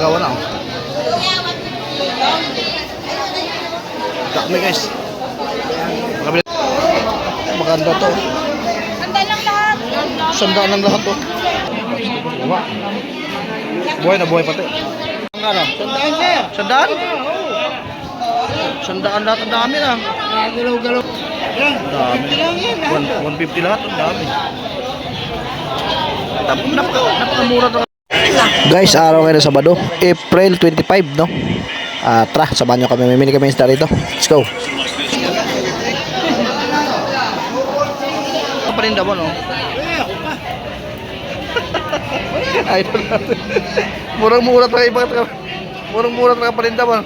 Gawa na. Dami guys. Maganda to. Sandal lang lahat. Sandaan lang lahat to. Wah. Buhay na buhay pati. Ano? Sandaan sir. Sandaan? Sandaan lahat, ang dami na. Galaw-galaw. Yan. Dami. 150 lahat, ang dami. Napakamura to. Guys, araw ngayon na Sabado, April 25, no? Tara, samahan nyo kami. Mamili kami isda rito. Let's go. Ano pa rin daw, no? Idol natin. Murang-mura tayo iba. Murang-mura tayo pa rin daw, no?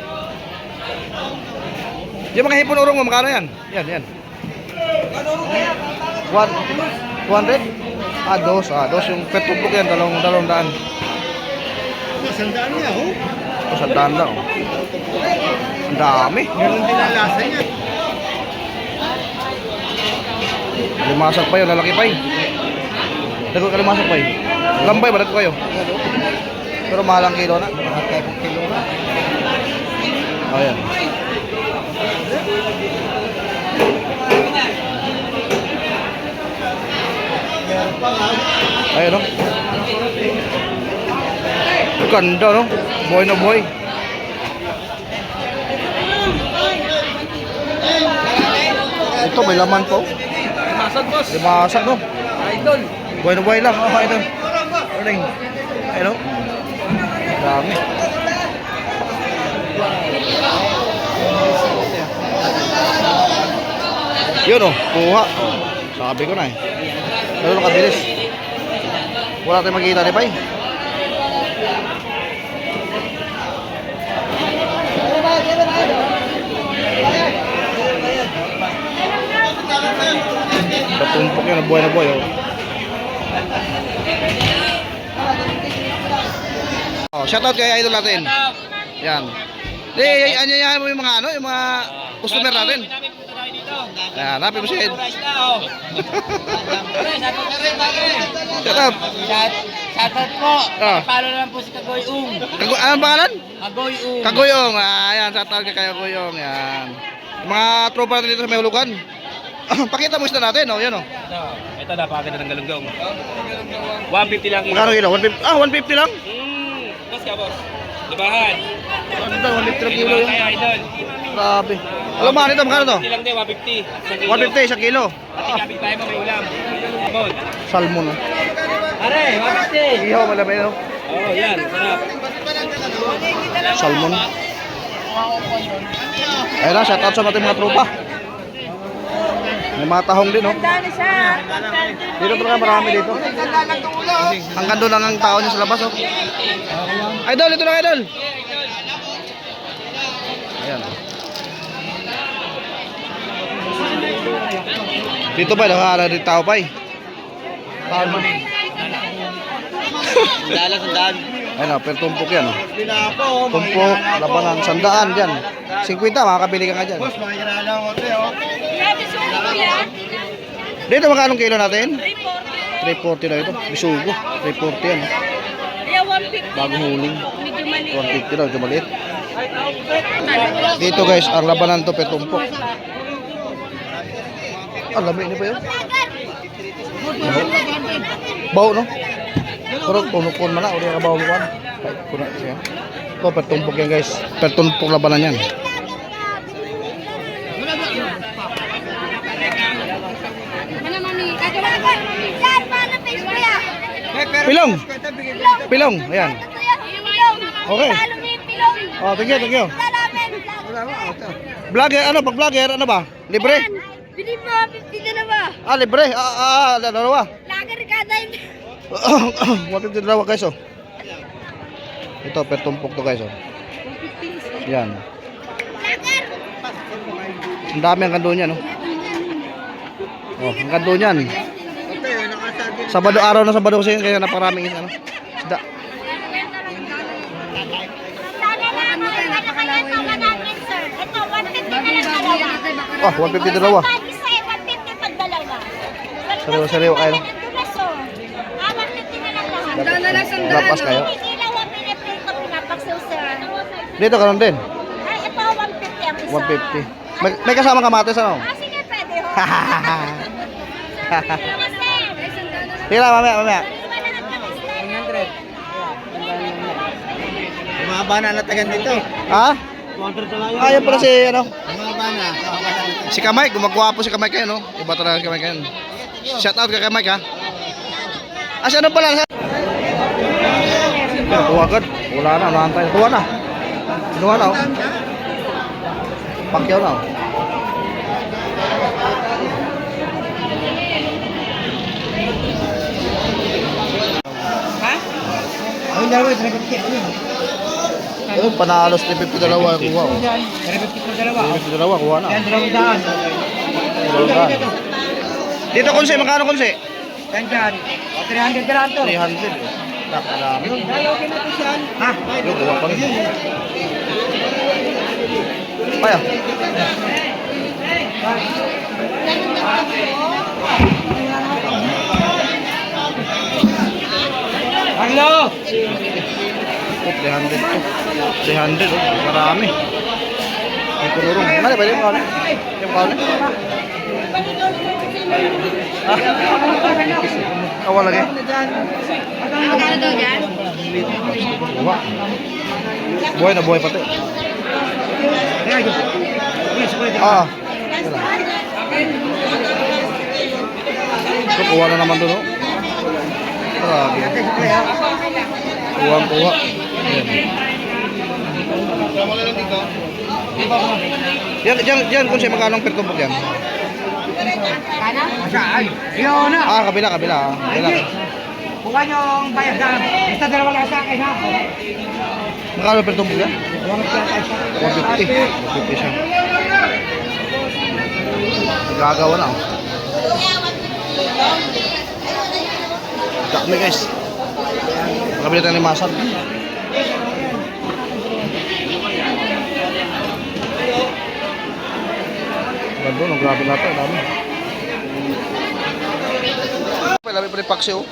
Yung mga hipon urong mo, makano yan? Yan. 200? Dos yung petupok yan, dalawang daan. Sandaan niya, oh. Sandaan lang, oh. Ang dami. Ganun din ang lasa niya. Limasag pa yun, lalaki pa yun. Dago ka limasag pa yun. Lambay, balat ko kayo. Pero mahalang kilo na. Kilo na. Ayan. Ayan, no? Ganda, no? Buhay na buhay. Ito, may laman po. Masag, boss. Limasag, no? Idol. Buhay na buhay lang. Oh, idol. Morning. Ayan, no? Dami. Yun, oh. Kuha. Sabi ko na, eh. Pero nakabilis. Wala tayong makikita ni Pai. Patumpok yan, buhay na buhay, oh. Oh, shoutout kay idol natin. Yan. Anyayahan mo yung mga ano, yung mga customer natin. Ayan, hanapin mo si Ed. Shoutout. Shoutout po. Ah. Follow lang po si Kagoy-ung. Anong pangalan? Kagoy-ung. Kagoyong. Ayan, shoutout kay Kagoyong. Yan. Mga tropa natin dito sa may hulugan. Pakita mo isda natin, oh, yan, oh. Ito napakaganda ng galunggong. 150 lang kilo. Magkano kilo? 150? 150 lang? Boss ka, boss. Libahan. Ano daw, 150 lang kilo yun. Tayo, idol. Grabe. Alam mo, ito, magkano to? 150 lang din, 150. 150, isang kilo. Pati kapit tayo mo, may ulam. Bon. Salmon, oh. Are, 150. Ihaw, malabay, oh. Oh, yan. Sarap. Salmon. Ayun na, shoutout sa ating mga tropa. May mga tahong din, oh. Dali siya. Dito talaga marami dito. Hanggang doon lang ang tao niya sa labas, oh. Idol, ito lang, idol. Ayan. Dito pa, nakakala rin tao pa, eh. Sandaan. Ayun, oh, per tumpok yan, oh. Tumpok, labanan, sandaan dyan. 50, makakabili ka nga dyan. Boss, makikilala ko ito, oh. Grabe sumo ko yan. Dito, magkano kilo natin? 340. 340 na ito. Bisugo. 340 yan, oh. Kaya 150. Bagong huling. Medyo maliit. 150 daw, ito maliit. Dito guys, ang labanan to petumpok. Ang lamig niya pa yun. Baw, no? Pero tunukon man na, uli ka baw mo kan. Kuna siya. Ito, petumpok yan guys. Petumpok labanan yan. Ano mami? Kagawa ko. Yan, paano face ko yan? Pilong! Pilong, ayan. Pilong. Okay. Talo mo yung pilong. Oh, thank you, thank you. Salamin. Vlogger, ano? Pag vlogger, ano ba? Libre? Bili mo, 50 na ba? Libre. Dalawa. Lager ka din. 150 dalawa guys, oh. Ito, petumpok to guys, oh. Yan. Lager. Ang dami ang kando niya, no? Oh, ang kando niyan. Sabado, araw na Sabado kasi kaya naparaming ano. Isda. Ito, 150 na lang dalawa. Oh, 150 dalawa. Isa, 150 pag dalawa. Sariwa kayo. Ah, 150 na lang lahat. Lapas kayo. Hindi lang 1 pinipili ko, pinapaksura kilo, sir. Dito ganun din. Ay, ito, 150 ang isa. 150. May kasama kamatis ano? Ah, sige, pwede ho. Tira, mamaya. 100. Umaba na natagan dito. Ha? 200 na lang. Ayun pala si, ano? Umaba na. Si Kamay, gumagwapo si Kamay kayo, no? Iba talaga si Kamay kayo. Shout out kay Kamay, ha? Ah, siya ano pala? Tuwa agad. Wala na, naantay. Tuwa na. Tuwa na, oh. Pakyaw na, oh. Ay, dalawa, 350. Ayun, panalos 352 kuha, oh. 350 dalawa. 352 kuha na. Yan, 200. Dito, Konse, magkano, Konse? Yan dyan. 300 na lang to. 300, oh. Nakalami. Okay na to siya. Ha? Yung kuha pa rin. Kaya. Hello! 300 to. 300, oh. Marami. May kunurong. Mali, pwede yung kawan. Yung kawan. Kawan lagi. Magkano daw dyan? Buha. Buhay na buhay pati. Ah. Ito, kuha na naman doon, oh. Grabe. Kuha. Yan, kung siya magkano ang per tumpok yan? Saan? Yun na. Ah, kabila. Kabila. Buka niyong bayad na. Basta dalawa lang sa akin ha. Magkano per tumpok yan? 150. 150 siya. Gagawa na, oh. Dami, guys. Nakabili tayo ni Masad. Ganda, no? Grabe na ito. Dami. Lami pa rin paksi, oh.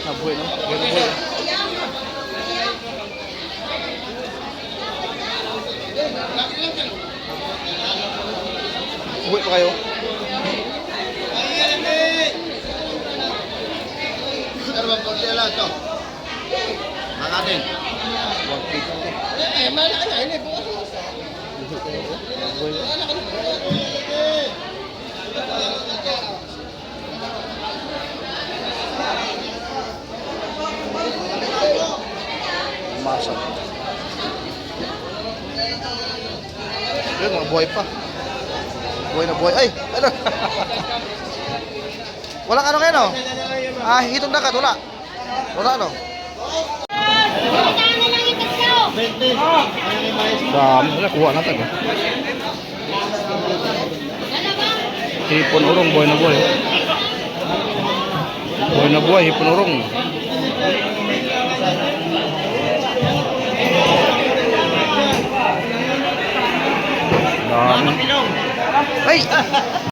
Nabuhay, no? Nabuhay. Uwi pa kayo? Pero ba konti lang ito? Makatin. Masad. Yun, mga buhay pa. Buhay na buhay. Ay! Ano? Walang ano ngayon, no? Ah, hitong dagat. Wala. Wala, no? Magkano lang yung tatlo? Dami. Wala, kuha natin, eh. Hipon urong, buhay na buhay. Buhay na buhay, hipon urong. Dami. Ay!